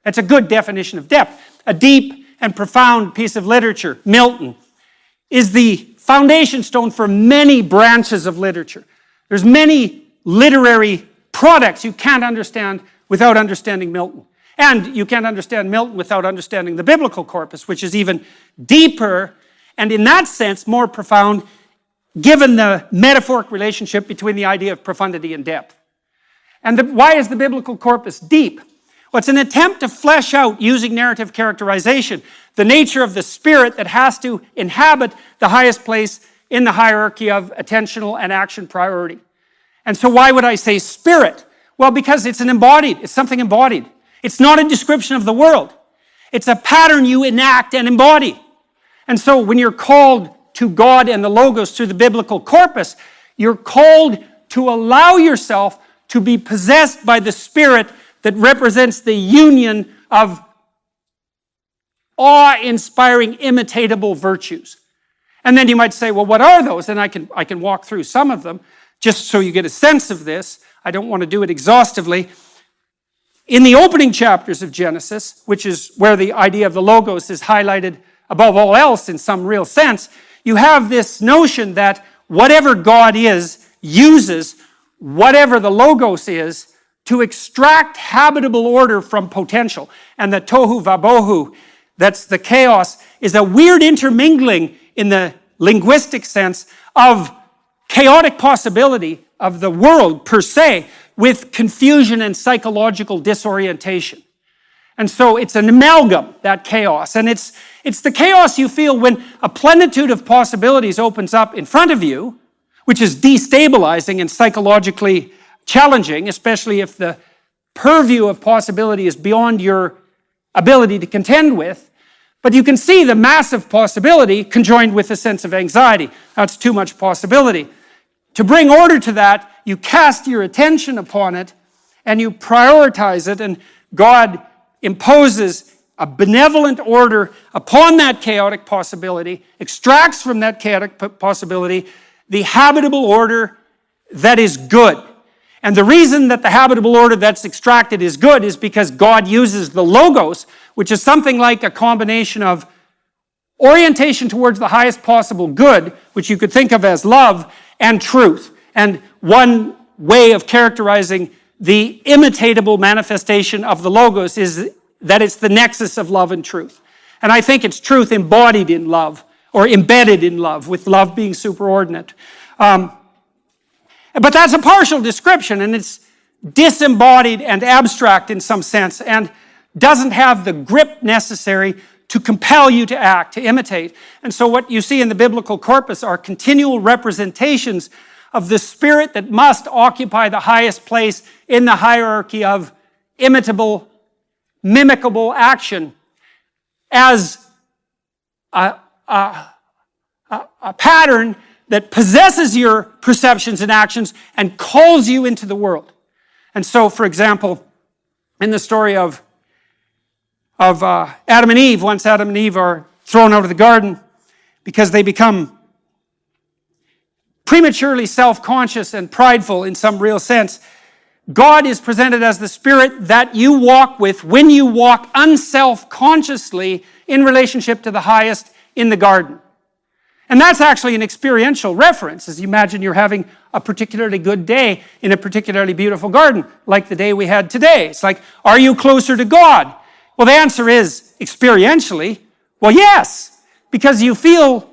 That's a good definition of depth. A deep and profound piece of literature, Milton, is the foundation stone for many branches of literature. There's many literary products you can't understand without understanding Milton. And you can't understand Milton without understanding the biblical corpus, which is even deeper and in that sense more profound, given the metaphoric relationship between the idea of profundity and depth. And why is the biblical corpus deep? Well, it's an attempt to flesh out, using narrative characterization, the nature of the spirit that has to inhabit the highest place in the hierarchy of attentional and action priority. And so why would I say spirit? Well, because it's something embodied. It's not a description of the world. It's a pattern you enact and embody. And so when you're called to God and the Logos through the biblical corpus, you're called to allow yourself to be possessed by the Spirit that represents the union of awe-inspiring, imitatable virtues. And then you might say, well, what are those? And I can walk through some of them, just so you get a sense of this. I don't want to do it exhaustively. In the opening chapters of Genesis, which is where the idea of the Logos is highlighted above all else in some real sense, you have this notion that whatever God is uses whatever the Logos is to extract habitable order from potential. And the tohu vabohu, that's the chaos, is a weird intermingling in the linguistic sense of chaotic possibility of the world per se with confusion and psychological disorientation. And so it's an amalgam, that chaos. And it's the chaos you feel when a plenitude of possibilities opens up in front of you, which is destabilizing and psychologically challenging, especially if the purview of possibility is beyond your ability to contend with. But you can see the massive possibility conjoined with a sense of anxiety. That's too much possibility. To bring order to that, you cast your attention upon it and you prioritize it, and God imposes a benevolent order upon that chaotic possibility, extracts from that chaotic possibility the habitable order that is good. And the reason that the habitable order that's extracted is good is because God uses the Logos, which is something like a combination of orientation towards the highest possible good, which you could think of as love, and truth. And one way of characterizing the imitatable manifestation of the Logos is that it's the nexus of love and truth. And I think it's truth embodied in love, or embedded in love, with love being superordinate. But that's a partial description, and it's disembodied and abstract in some sense, and doesn't have the grip necessary to compel you to act, to imitate. And so what you see in the biblical corpus are continual representations of the Spirit that must occupy the highest place in the hierarchy of imitable, mimicable action as a pattern that possesses your perceptions and actions and calls you into the world. And so, for example, in the story of Adam and Eve, once Adam and Eve are thrown out of the garden because they become prematurely self-conscious and prideful in some real sense, God is presented as the Spirit that you walk with when you walk unself-consciously in relationship to the highest in the garden. And that's actually an experiential reference, as you imagine you're having a particularly good day in a particularly beautiful garden, like the day we had today. It's like, are you closer to God? Well, the answer is, experientially, well, yes, because you feel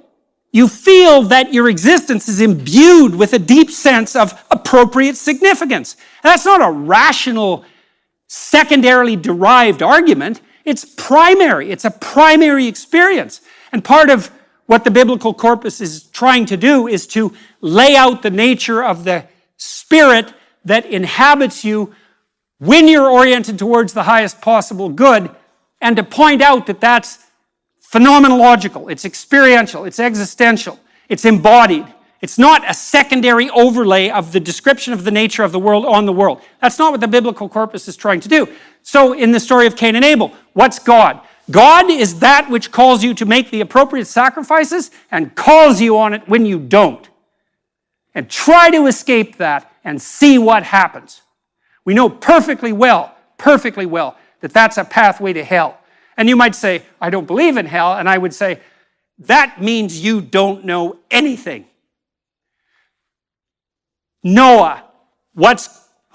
that your existence is imbued with a deep sense of appropriate significance. And that's not a rational, secondarily derived argument. It's primary. It's a primary experience. And part of what the biblical corpus is trying to do is to lay out the nature of the Spirit that inhabits you when you're oriented towards the highest possible good, and to point out that that's phenomenological, it's experiential, it's existential, it's embodied. It's not a secondary overlay of the description of the nature of the world on the world. That's not what the biblical corpus is trying to do. So in the story of Cain and Abel, what's God? God is that which calls you to make the appropriate sacrifices and calls you on it when you don't. And try to escape that and see what happens. We know perfectly well, that that's a pathway to hell. And you might say, I don't believe in hell, and I would say, that means you don't know anything. Noah,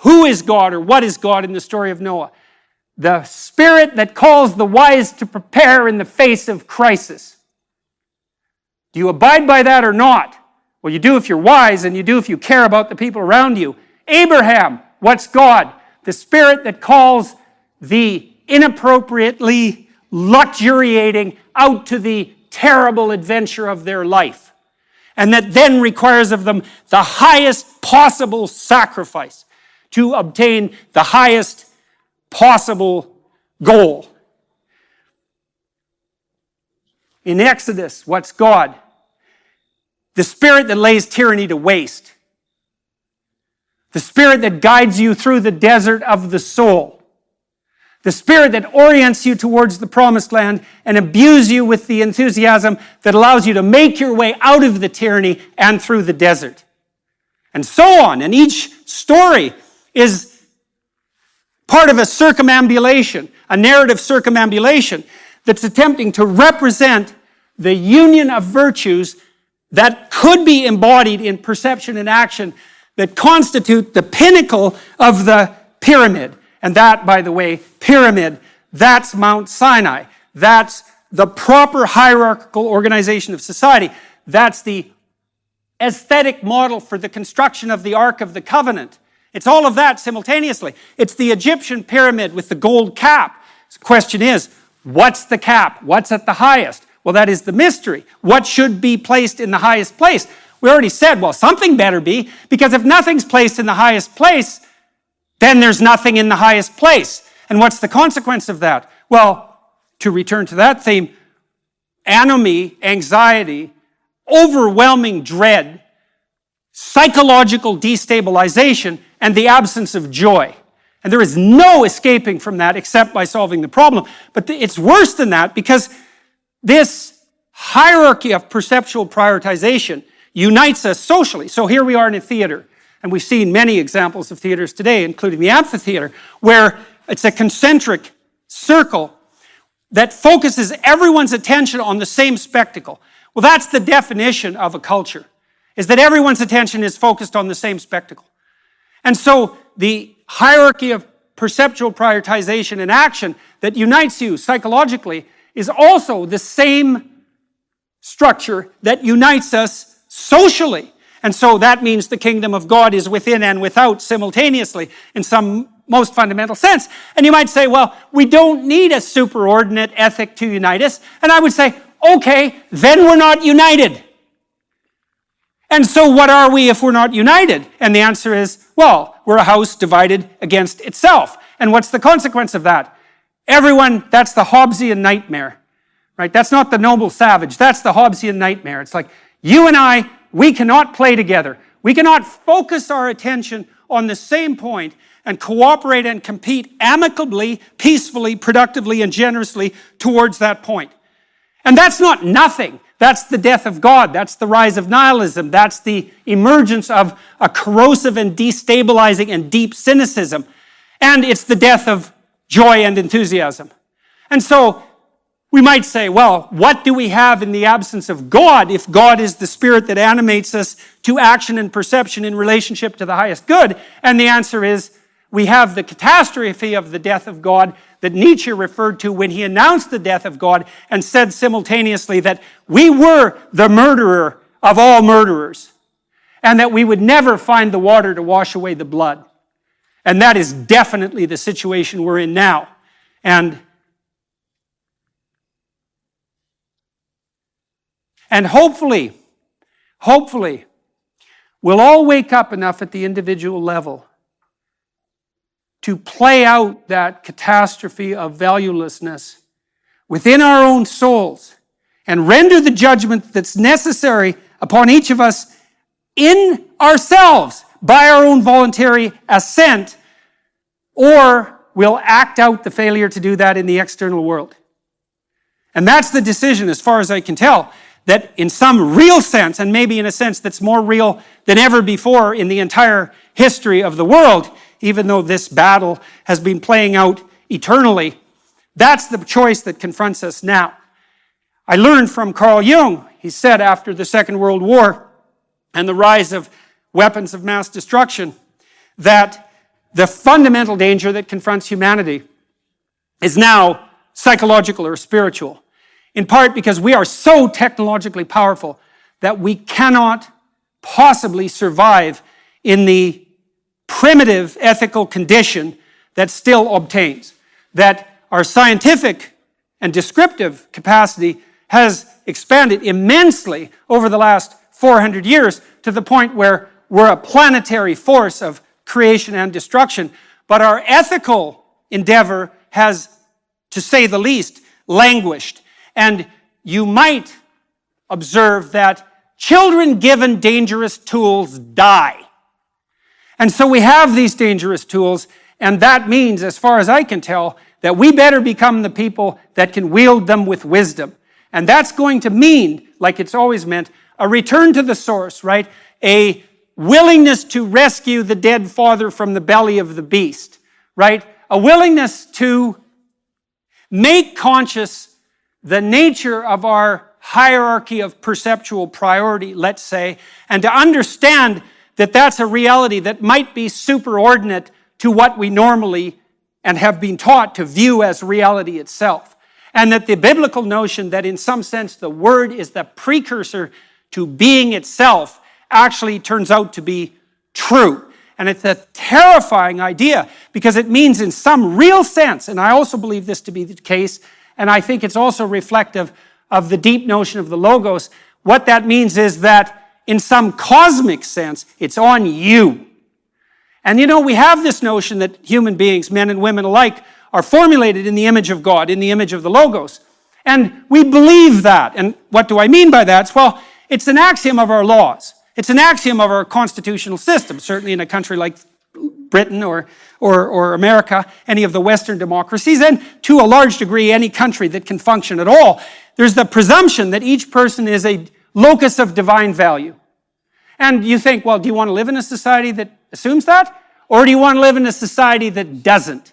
who is God or what is God in the story of Noah? The Spirit that calls the wise to prepare in the face of crisis. Do you abide by that or not? Well, you do if you're wise, and you do if you care about the people around you. Abraham, what's God? The Spirit that calls the inappropriately luxuriating out to the terrible adventure of their life, and that then requires of them the highest possible sacrifice. to obtain the highest possible goal. In Exodus, what's God? The spirit that lays tyranny to waste. The spirit that guides you through the desert of the soul. The spirit that orients you towards the promised land and imbues you with the enthusiasm that allows you to make your way out of the tyranny and through the desert. And so on. And each story is part of a circumambulation, a narrative circumambulation that's attempting to represent the union of virtues that could be embodied in perception and action that constitute the pinnacle of the pyramid. And that, by the way, pyramid, that's Mount Sinai. That's the proper hierarchical organization of society. That's the aesthetic model for the construction of the Ark of the Covenant. It's all of that simultaneously. It's the Egyptian pyramid with the gold cap. The question is, what's the cap? What's at the highest? Well, that is the mystery. What should be placed in the highest place? We already said, well, something better be, because if nothing's placed in the highest place, then there's nothing in the highest place. And what's the consequence of that? Well, to return to that theme, anomie, anxiety, overwhelming dread, psychological destabilization, and the absence of joy. And there is no escaping from that except by solving the problem. But it's worse than that, because this hierarchy of perceptual prioritization unites us socially. So here we are in a theater, and we've seen many examples of theaters today, including the amphitheater, where it's a concentric circle that focuses everyone's attention on the same spectacle. Well, that's the definition of a culture, is that everyone's attention is focused on the same spectacle. And so the hierarchy of perceptual prioritization and action that unites you psychologically is also the same structure that unites us socially. And so that means the kingdom of God is within and without simultaneously in some most fundamental sense. And you might say, well, we don't need a superordinate ethic to unite us. And I would say, okay, then we're not united. And so what are we if we're not united? And the answer is, well, we're a house divided against itself. And what's the consequence of that? Everyone, that's the Hobbesian nightmare, right? That's not the noble savage. That's the Hobbesian nightmare. It's like, you and I, we cannot play together. We cannot focus our attention on the same point and cooperate and compete amicably, peacefully, productively, and generously towards that point. And that's not nothing. That's the death of God. That's the rise of nihilism. That's the emergence of a corrosive and destabilizing and deep cynicism. And it's the death of joy and enthusiasm. And so we might say, well, what do we have in the absence of God if God is the spirit that animates us to action and perception in relationship to the highest good? And the answer is, we have the catastrophe of the death of God that Nietzsche referred to when he announced the death of God and said simultaneously that we were the murderer of all murderers and that we would never find the water to wash away the blood. And that is definitely the situation we're in now. And hopefully, we'll all wake up enough at the individual level to play out that catastrophe of valuelessness within our own souls and render the judgment that's necessary upon each of us in ourselves by our own voluntary assent, or we'll act out the failure to do that in the external world. And that's the decision, as far as I can tell, that in some real sense, and maybe in a sense that's more real than ever before in the entire history of the world, even though this battle has been playing out eternally, that's the choice that confronts us now. I learned from Carl Jung, he said after the Second World War and the rise of weapons of mass destruction, that the fundamental danger that confronts humanity is now psychological or spiritual, in part because we are so technologically powerful that we cannot possibly survive in the primitive ethical condition that still obtains. That our scientific and descriptive capacity has expanded immensely over the last 400 years to the point where we're a planetary force of creation and destruction. But our ethical endeavor has, to say the least, languished. And you might observe that children given dangerous tools die. And so we have these dangerous tools, and that means, as far as I can tell, that we better become the people that can wield them with wisdom. And that's going to mean, like it's always meant, a return to the source, right? A willingness to rescue the dead father from the belly of the beast, right? A willingness to make conscious the nature of our hierarchy of perceptual priority, let's say, and to understand that that's a reality that might be superordinate to what we normally and have been taught to view as reality itself. And that the biblical notion that in some sense the Word is the precursor to being itself actually turns out to be true. And it's a terrifying idea because it means in some real sense, and I also believe this to be the case, and I think it's also reflective of the deep notion of the Logos, what that means is that in some cosmic sense, it's on you. And you know, we have this notion that human beings, men and women alike, are formulated in the image of God, in the image of the Logos. And we believe that. And what do I mean by that? Well, it's an axiom of our laws. It's an axiom of our constitutional system, certainly in a country like Britain or America, any of the Western democracies, and to a large degree, any country that can function at all. There's the presumption that each person is a locus of divine value. And you think, well, do you want to live in a society that assumes that? Or do you want to live in a society that doesn't?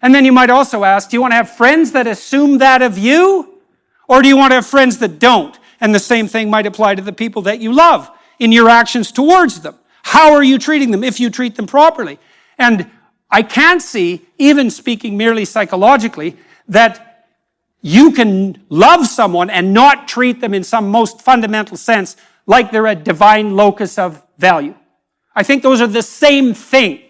And then you might also ask, do you want to have friends that assume that of you? Or do you want to have friends that don't? And the same thing might apply to the people that you love in your actions towards them. How are you treating them if you treat them properly? And I can't see, even speaking merely psychologically, that you can love someone and not treat them in some most fundamental sense like they're a divine locus of value. I think those are the same thing.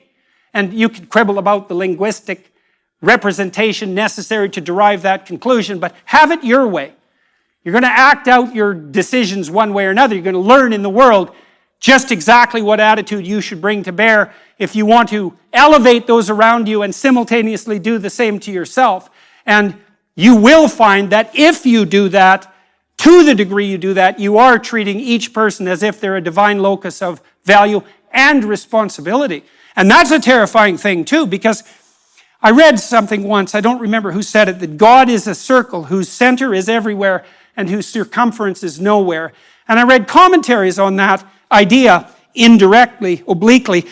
And you can quibble about the linguistic representation necessary to derive that conclusion, but have it your way. You're going to act out your decisions one way or another. You're going to learn in the world just exactly what attitude you should bring to bear if you want to elevate those around you and simultaneously do the same to yourself. And you will find that if you do that, to the degree you do that, you are treating each person as if they're a divine locus of value and responsibility. And that's a terrifying thing too, because I read something once, I don't remember who said it, that God is a circle whose center is everywhere and whose circumference is nowhere. And I read commentaries on that idea indirectly, obliquely.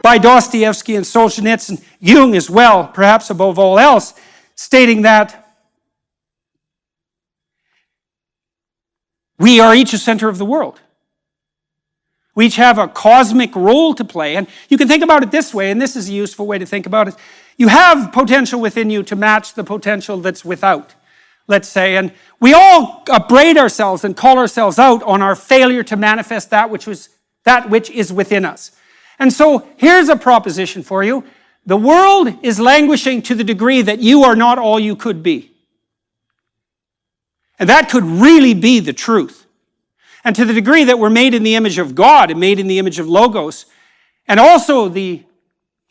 By Dostoevsky and Solzhenitsyn, Jung as well, perhaps above all else, stating that we are each a center of the world. We each have a cosmic role to play. And you can think about it this way, and this is a useful way to think about it. You have potential within you to match the potential that's without, let's say. And we all upbraid ourselves and call ourselves out on our failure to manifest that which is within us. And so here's a proposition for you. The world is languishing to the degree that you are not all you could be. And that could really be the truth. And to the degree that we're made in the image of God and made in the image of Logos, and also the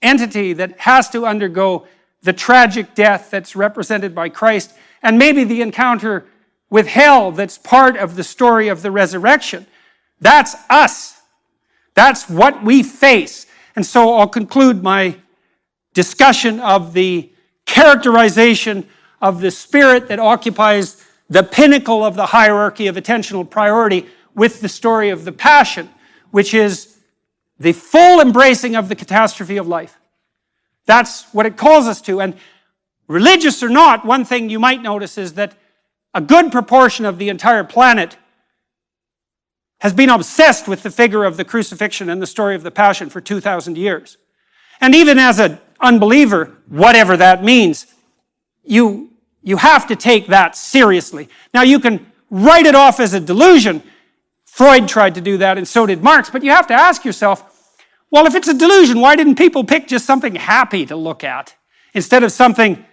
entity that has to undergo the tragic death that's represented by Christ, and maybe the encounter with hell that's part of the story of the resurrection, that's us. That's what we face. And so I'll conclude my discussion of the characterization of the spirit that occupies the pinnacle of the hierarchy of attentional priority with the story of the Passion, which is the full embracing of the catastrophe of life. That's what it calls us to. And religious or not, one thing you might notice is that a good proportion of the entire planet has been obsessed with the figure of the crucifixion and the story of the Passion for 2,000 years. And even as an unbeliever, whatever that means, you have to take that seriously. Now you can write it off as a delusion. Freud tried to do that, and so did Marx, but you have to ask yourself, well, if it's a delusion, why didn't people pick just something happy to look at instead of something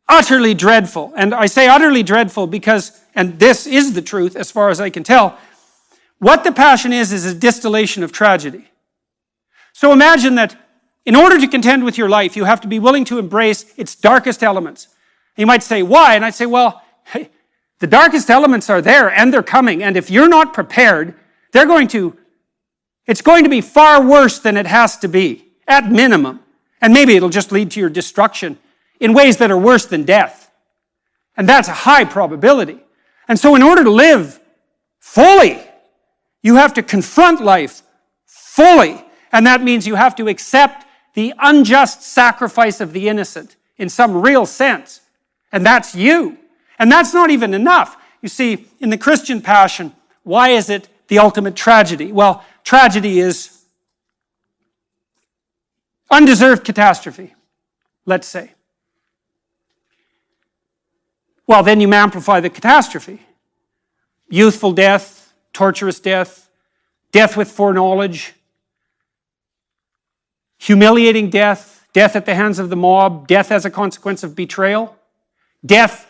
utterly dreadful? And I say utterly dreadful because, and this is the truth as far as I can tell, what the Passion is a distillation of tragedy. So imagine that in order to contend with your life, you have to be willing to embrace its darkest elements. You might say, why? And I'd say, well, hey, the darkest elements are there and they're coming. And if you're not prepared, it's going to be far worse than it has to be, at minimum. And maybe it'll just lead to your destruction in ways that are worse than death. And that's a high probability. And so in order to live fully, you have to confront life fully. And that means you have to accept the unjust sacrifice of the innocent in some real sense. And that's you. And that's not even enough. You see, in the Christian Passion, why is it the ultimate tragedy? Well, tragedy is undeserved catastrophe, let's say. Well, then you amplify the catastrophe. Youthful death, torturous death, death with foreknowledge, humiliating death, death at the hands of the mob, death as a consequence of betrayal, death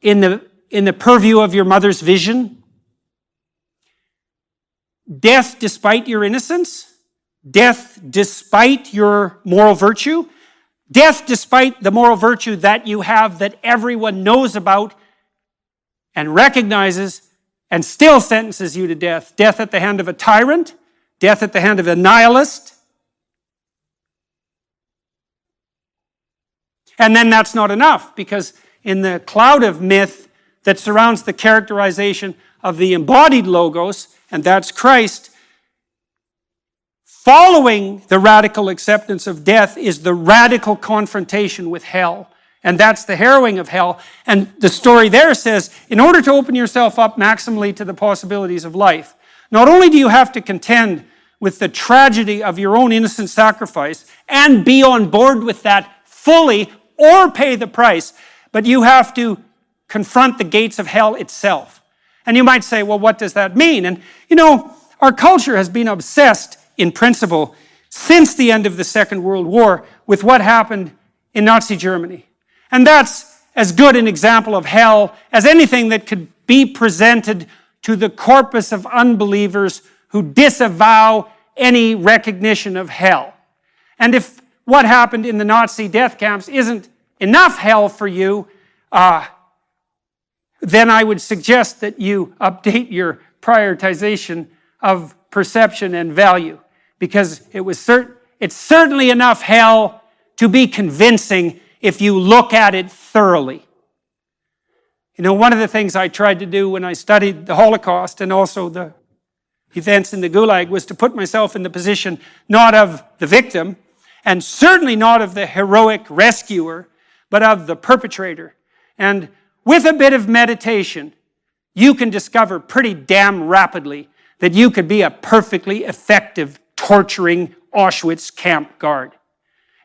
in the purview of your mother's vision, death despite your innocence, death despite your moral virtue, death despite the moral virtue that you have that everyone knows about and recognizes and still sentences you to death. Death at the hand of a tyrant, death at the hand of a nihilist. And then that's not enough, because in the cloud of myth that surrounds the characterization of the embodied Logos, and that's Christ, following the radical acceptance of death is the radical confrontation with hell. And that's the harrowing of hell. And the story there says, in order to open yourself up maximally to the possibilities of life, not only do you have to contend with the tragedy of your own innocent sacrifice and be on board with that fully or pay the price, but you have to confront the gates of hell itself. And you might say, well, what does that mean? And you know, our culture has been obsessed in principle since the end of the Second World War with what happened in Nazi Germany. And that's as good an example of hell as anything that could be presented to the corpus of unbelievers who disavow any recognition of hell. And if what happened in the Nazi death camps isn't enough hell for you, then I would suggest that you update your prioritization of perception and value, because it's certainly enough hell to be convincing if you look at it thoroughly. You know, one of the things I tried to do when I studied the Holocaust and also the events in the Gulag was to put myself in the position not of the victim, and certainly not of the heroic rescuer, but of the perpetrator. And with a bit of meditation, you can discover pretty damn rapidly that you could be a perfectly effective, torturing Auschwitz camp guard.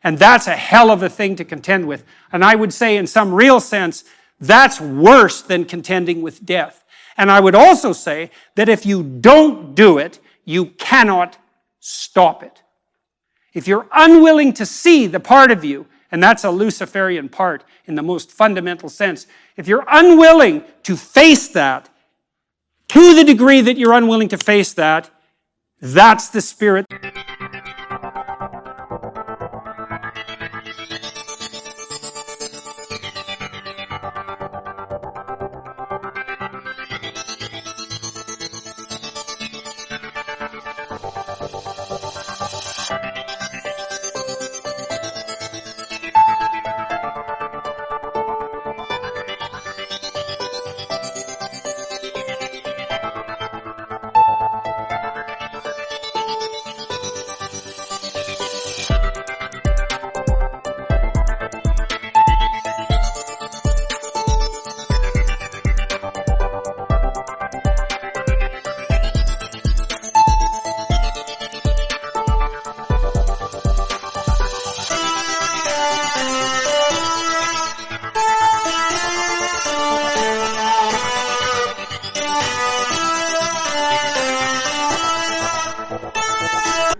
And that's a hell of a thing to contend with. And I would say, in some real sense, that's worse than contending with death. And I would also say that if you don't do it, you cannot stop it. If you're unwilling to see the part of you, and that's a Luciferian part in the most fundamental sense, if you're unwilling to face that, to the degree that you're unwilling to face that, that's the spirit.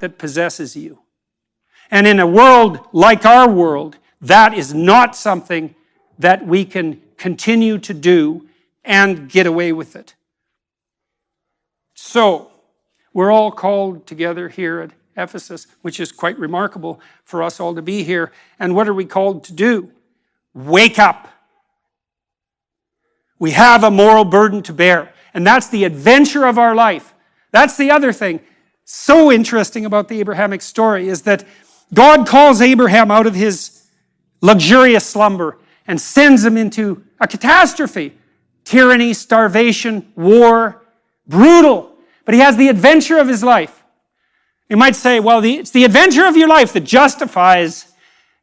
that possesses you. And in a world like our world, that is not something that we can continue to do and get away with it. So, we're all called together here at Ephesus, which is quite remarkable for us all to be here. And what are we called to do? Wake up. We have a moral burden to bear. And that's the adventure of our life. That's the other thing so interesting about the Abrahamic story, is that God calls Abraham out of his luxurious slumber and sends him into a catastrophe. Tyranny, starvation, war, brutal. But he has the adventure of his life. You might say, well, it's the adventure of your life that justifies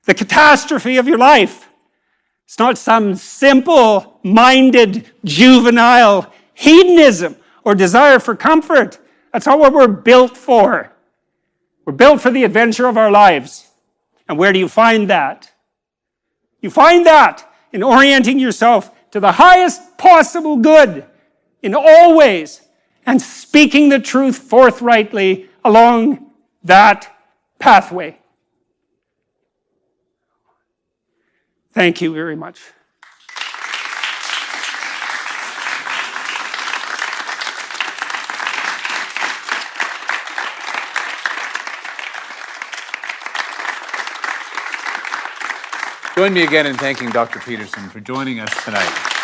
the catastrophe of your life. It's not some simple-minded, juvenile hedonism or desire for comfort. That's not what we're built for. We're built for the adventure of our lives. And where do you find that? You find that in orienting yourself to the highest possible good in all ways and speaking the truth forthrightly along that pathway. Thank you very much. Join me again in thanking Dr. Peterson for joining us tonight.